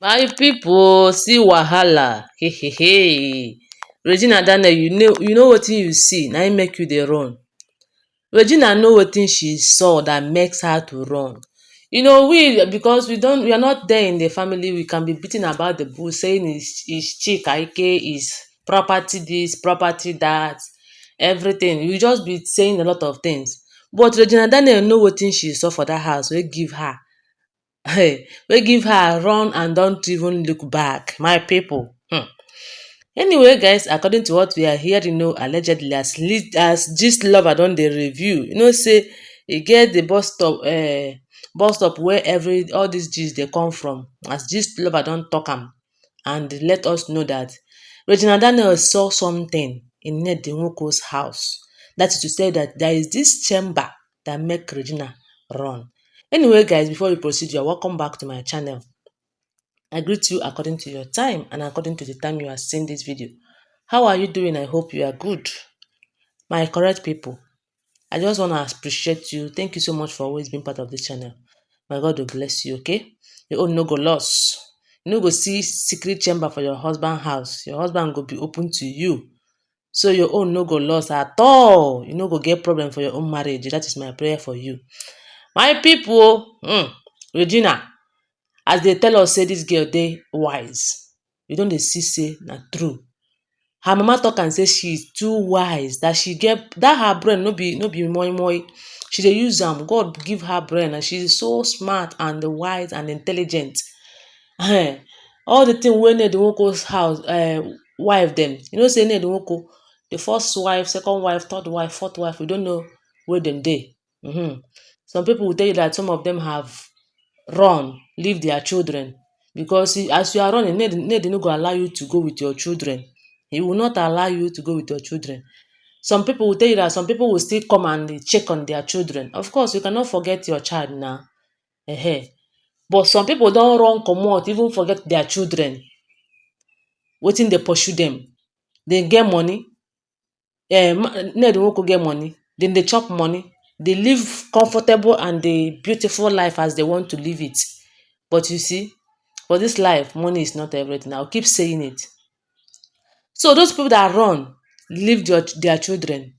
My people see wahala. Hey. Regina Daniel, you know wetin you see, na im make you dey run. Regina know wetin she saw that makes her to run. We because we are not there in the family, we can be beating about the bush, saying is Chika Ike, is property this, property that, everything. We just be saying a lot of things. But Regina Daniel know wetin she saw for that house wey give her wey give her run and don't even look back. My people. Anyway, guys, according to what we are hearing, allegedly as gist lover don dey review, say e get the bus stop where all these gist dey come from. As gist lover don talk am and let us know that Regina Daniel saw something in Nnedi Nwoko's house. That is to say that there is this chamber that make Regina run. Anyway, guys, before we proceed, you're welcome back to my channel. I greet you according to your time and according to the time you are seeing this video. How are you doing? I hope you are good. My correct people, I just want to appreciate you. Thank you so much for always being part of this channel. My God will bless you, okay? Your own no go loss. You no go see secret chamber for your husband house. Your husband go be open to you. So your own no go loss at all. You no go get problem for your own marriage. That is my prayer for you. My people, Regina, as they tell us say this girl dey wise, we don dey see say na true. Her mama talk am say she is too wise, that she get that her brain no be moi moi. She dey use am. God give her brain and she is so smart and wise and intelligent. All the thing wey Nnedi Nwoko's house wife dem, say Nnedi Nwoko, the first wife, second wife, third wife, fourth wife, we don't know where dem dey. Some people will tell you that some of them have run, leave their children, because as you are running, Nnedi no go allow you to go with your children. He will not allow you to go with your children. Some people will tell you that some people will still come and check on their children. Of course, you cannot forget your child now. But some people don run comot, even forget their children. Wetin dey pursue them? They get money. Nnedi Nwoko get money. Then they chop money. They live comfortable and the beautiful life as they want to live it. But you see, for this life, money is not everything. I'll keep saying it. So those people that run, leave their children,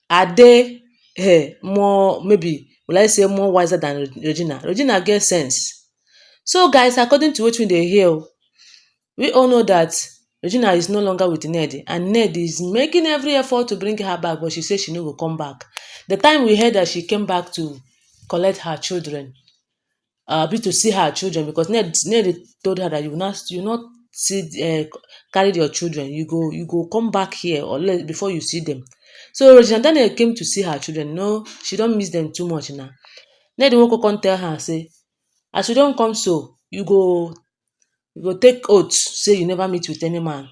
are they more, maybe, will I say more wiser than Regina? Regina get sense. So guys, according to what we dey hear, we all know that Regina is no longer with Nnedi, and Nnedi is making every effort to bring her back, but she says she no go come back. The time we heard that she came back to collect her children, be to see her children, because Nnedi told her that you not see carry your children, you go come back here or before you see them. So Regina Daniel came to see her children. No, she don't miss them too much now. Nnedi Nwoko come tell her, say, as you don't come, so you go take oath, say you never meet with any man.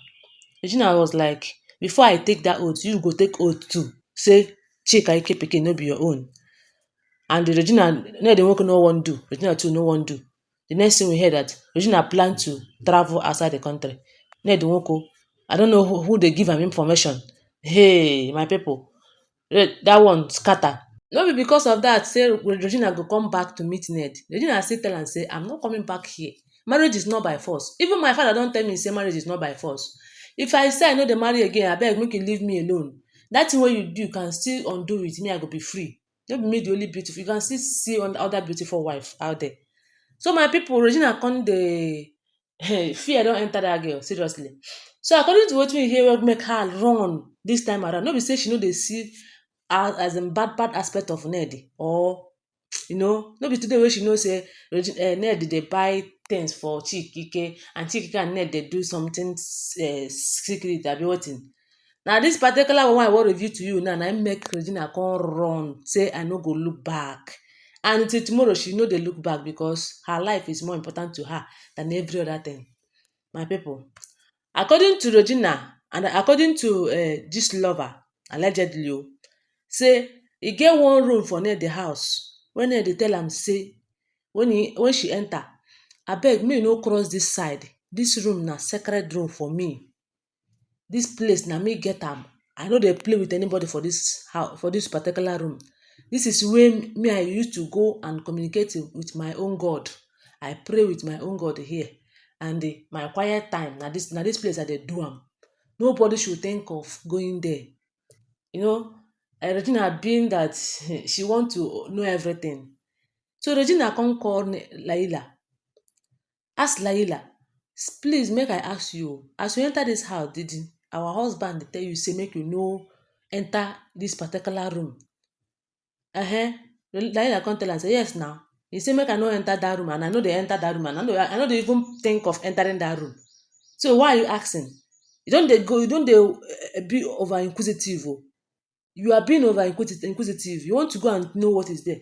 Regina was like, before I take that oath, you go take oath too, say Chika Ike pikin no be your own. And Regina, Nnedi Nwoko no wan do. Regina too no wan do. The next thing we heard that Regina plan to travel outside the country. Nnedi Nwoko, I don't know who they give am information. Hey, my people, that one scatter. No be because of that, say Regina go come back to meet Ned. Regina still tell am say, I'm not coming back here. Marriage is not by force. Even my father don tell me say marriage is not by force. If I say I no dey marry again, abeg make you leave me alone. That thing wey you do, you can still undo it. Me, I go be free. No be me the only beautiful. You can still see other beautiful wife out there. So my people, Regina come dey fear don enter that girl, seriously. So according to wetin we hear, wey make her run this time around, no be say she no dey see as in bad aspect of Nnedi, or no be today wey she know say Nnedi dey buy things for Chika and Chika and Nnedi dey do something secret abi wetin. Na this particular one I wan review to you now, na im make Regina come run, say I no go look back. And till tomorrow, she no dey look back, because her life is more important to her than every other thing. My people, according to Regina and according to this lover, allegedly, say e get one room for Nnedi house when Nnedi tell am say, when she enter, abeg make you no cross this side. This room na sacred room for me. This place na me get am. I no dey play with anybody for this house, for this particular room. This is where me I used to go and communicate with my own God. I pray with my own God here. and my quiet time na this place I dey do am. Nobody should think of going there. You know, Regina being that she want to know everything. So Regina come call Laila, ask Laila, please make I ask you, as you enter this house, did our husband tell you say make you no enter this particular room? Ehen, Laila come tell am say yes now. He say make I no enter that room and I no dey enter that room and I no dey even think of entering that room. So why are you asking? You don dey be over inquisitive o. You are being over inquisitive. You want to go and know what is there.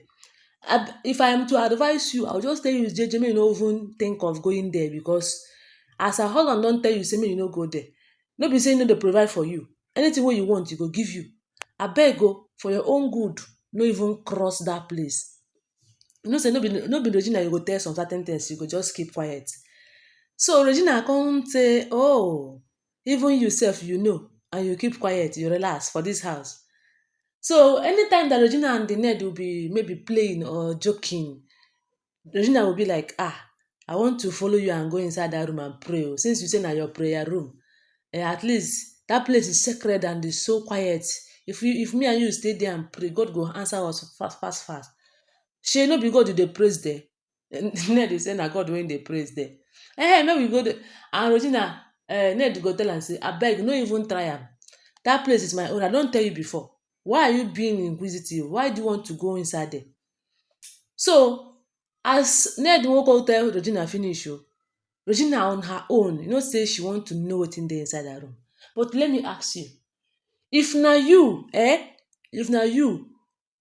If I am to advise you, I will just tell you jeje make you no even think of going there, because as her husband don tell you say make you no go there, no be say e no dey provide for you. Anything wey you want, e go give you. Abeg o, for your own good, no even cross that place. You know say no be Regina you go tell some certain things, you go just keep quiet. So Regina come say, oh, even you sef you know, and you keep quiet, you relax for this house. So anytime that Regina and the Ned will be maybe playing or joking, Regina will be like, I want to follow you and go inside that room and pray o. Since you say na your prayer room, at least that place is sacred and is so quiet. If me and you stay there and pray, God go answer us fast fast fast. Shey no be God you dey praise there? Ned dey say na God wey im dey praise there. Make we go there. And Regina, Ned go tell am say abeg no even try am. That place is my own. I don tell you before. Why are you being inquisitive? Why do you want to go inside there? So as Ned wan go tell Regina finish o, Regina on her own, you know say she want to know wetin dey inside that room. But let me ask you, if na you,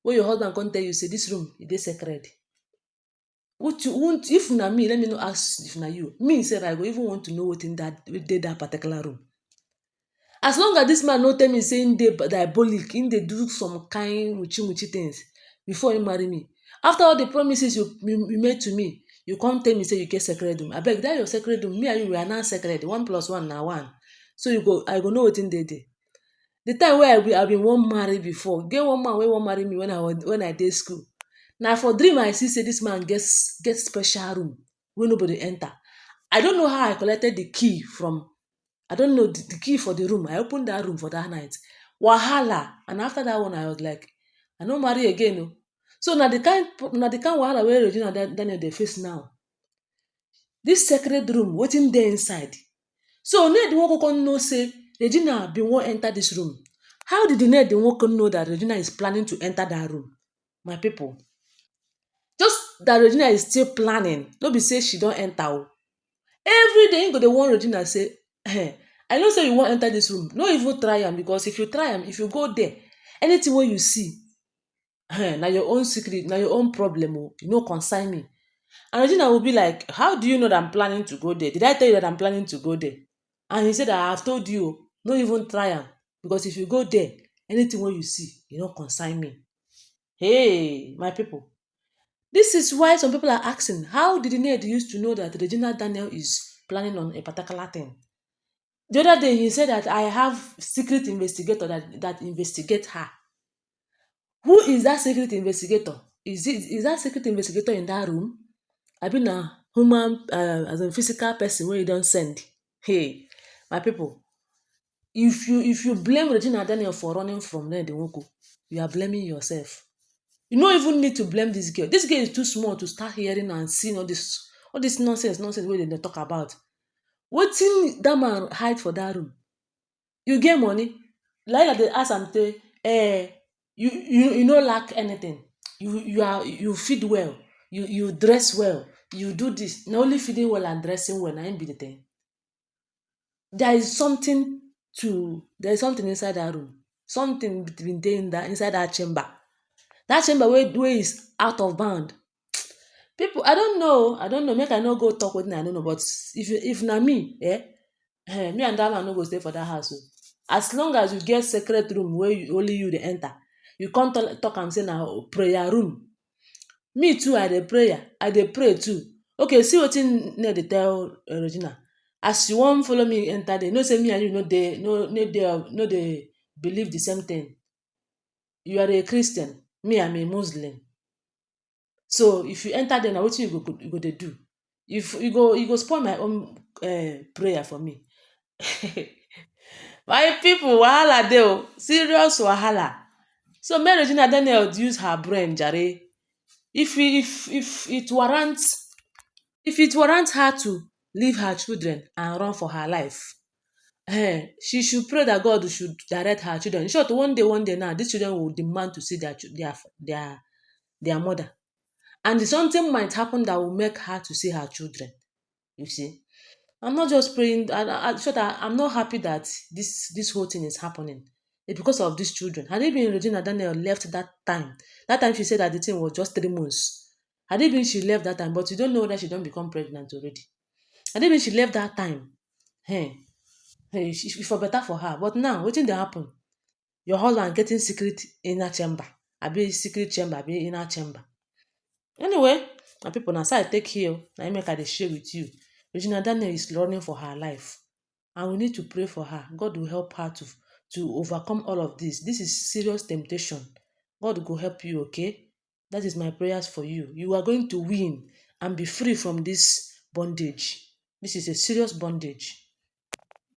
wey your husband come tell you say this room e dey sacred, if na me, let me no ask if na you, me sef I go even want to know wetin dey that particular room. As long as this man no tell me say im dey diabolic, im dey do some kind wichi things before im marry me. After all the promises you made to me, you come tell me say you get sacred room. Abeg, that your sacred room, me and you we are now sacred. 1+1 na 1. So I go know wetin dey there. The time wey I bin wan marry before, get one man wey wan marry me when I dey school. Na for dream I see say this man get special room wey nobody enter. I don't know how I collected the key from, I don't know the key for the room. I opened that room for that night. Wahala. And after that one, I was like, I no marry again o. So na the kind wahala wey Regina Daniel dey face now. This sacred room, wetin dey inside? So Ned wan come know say Regina bin wan enter this room. How did the Ned wan come know that Regina is planning to enter that room? My people, just that Regina is still planning, no be say she don enter o. Everyday im go dey warn Regina say, I know say you wan enter this room, no even try am, because if you try am, if you go there, anything wey you see, na your own secret, na your own problem o, e no concern me. And Regina will be like, how do you know that I'm planning to go there? Did I tell you that I'm planning to go there? And he said that I have told you, no even try am, because if you go there, anything wey you see, e no concern me. Hey, my people, this is why some people are asking, how did Ned used to know that Regina Daniel is planning on a particular thing? The other day, he said that I have secret investigator that investigate her. Who is that secret investigator? Is that secret investigator in that room? Abi na human, as a physical person wey you don send? Hey, my people, if you blame Regina Daniel for running from Ned Nwoko, you are blaming yourself. You no even need to blame this girl. This girl is too small to start hearing and seeing all this nonsense wey dem dey talk about. Wetin that man hide for that room? You get money? Laila dey ask am say, you no lack anything. You feed well, you dress well, you do this. Na only feeding well and dressing well na im be the thing. There is something inside that room. Something bin dey inside that chamber. That chamber wey is out of bound. People, I don't know. Make I no go talk wetin I no know. But if na me, me and that man no go stay for that house o. As long as you get sacred room wey only you dey enter, you come talk am say na prayer room. Me too, I dey pray too. Okay, see wetin Ned dey tell Regina. As you wan follow me enter there, you know say me and you no dey believe the same thing. You are a Christian, me I'm a Muslim. So if you enter there, na wetin you go dey do? If you go spoil my own prayer for me. My people, wahala dey o, serious wahala. So make Regina Daniel use her brain jare. If it warrants, if it warrants her to leave her children and run for her life, she should pray that God should direct her children. In short, one day now, these children will demand to see their mother. And something might happen that will make her to see her children. You see, I'm not just praying. So that I'm not happy that this whole thing is happening. It's because of these children. Had it been Regina Daniel left that time she said that the thing was just 3 months. Had it been she left that time, but you don't know that she don't become pregnant already. Had it been she left that time, hey, it for better for her. But now, wetin dey happen? Your husband getting secret inner chamber, abi secret chamber, abi inner chamber. Anyway, my people, na so I take hear o. Na im make I dey share with you. Regina Daniel is running for her life, and we need to pray for her. God will help her to overcome all of this. This is serious temptation. God go help you, okay? That is my prayers for you. You are going to win and be free from this bondage. This is a serious bondage.